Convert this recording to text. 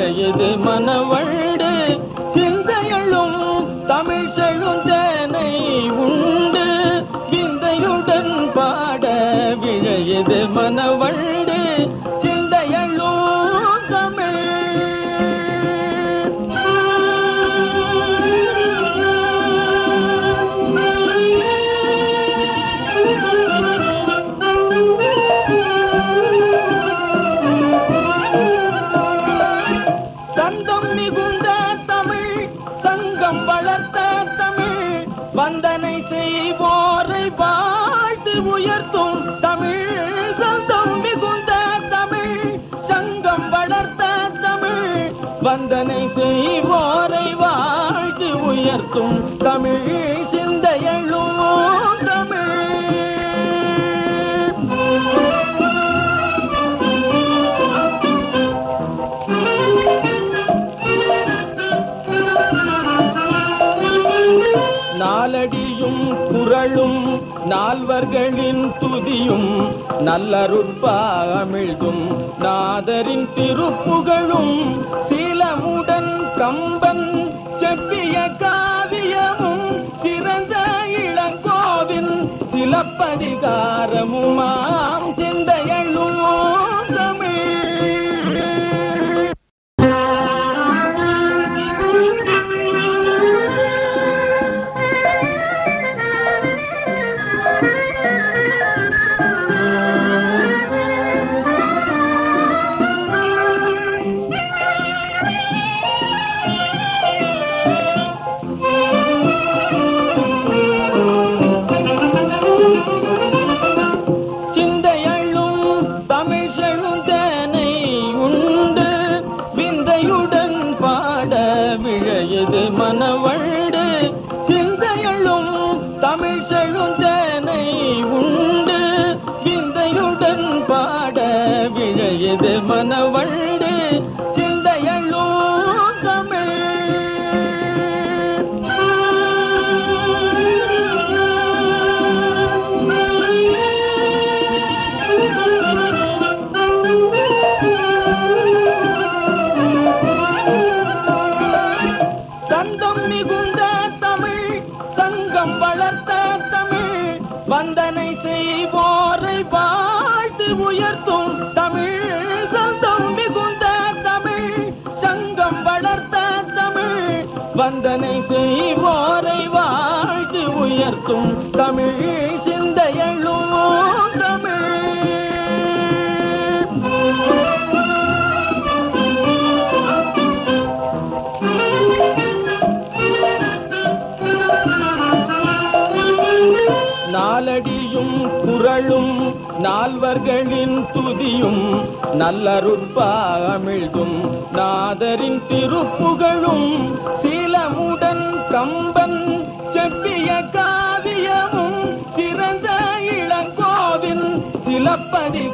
விழையது மனவழ்டு சிந்தையழும் தமிழ் செழுந்தேனை உண்டு விந்தையுடன் பாட விழையது மனவழ்டு சிந்தையழும் தமிழ். சந்தம் மிகுந்த தமிழ் சங்கம் வளர்த்த தமிழ் வந்தனை செய்வோரை வாழ்த்து உயர்த்தும் தமிழ். சந்தம் மிகுந்த தமிழ் சங்கம் வளர்த்த தமிழ் வந்தனை செய்வோரை வாழ்த்து உயர்த்தும் தமிழ் சிந்தையழும் தமிழ். நாலடியும் குறளும் நால்வர்களின் துதியும் நல்லருட்பாமிழ்தும் நாதரின் திருப்புகழும் சீலமுடன் கம்பன் செப்பிய காவியமும் சிறந்த இளங்கோவின் சிலப்பதிகாரமுமாம் சிந்தையழும் தமிழ். விழையது மனவழ்டு சிந்தையழும் தமிழ் செழுந்தேனை உண்டு விந்தையுடன் பாட விழையது மனவழ்டு சிந்தையழும் தமிழ். சந்தம் மிகுந்த தமிழ் சங்கம் வளர்த்த தமிழ் வந்தனை செய்வோரை வாழ்த்து உயர்த்தும் தமிழ். சந்தம் மிகுந்த தமிழ் சங்கம் வளர்த்த தமிழ் வந்தனை செய்வோரை வாழ்த்து உயர்த்தும் தமிழ் சிந்தையழும் தமிழ். நாலடியும் குறளும் நால்வர்களின் துதியும் நல்லருட்பாமிழ்தும் நாதரின் திருப்புகழும் சீலமுடன் கம்பன் செப்பிய காவியமும் சிறந்த இளங்கோவின் சிலப்பதிகாரமுமாம்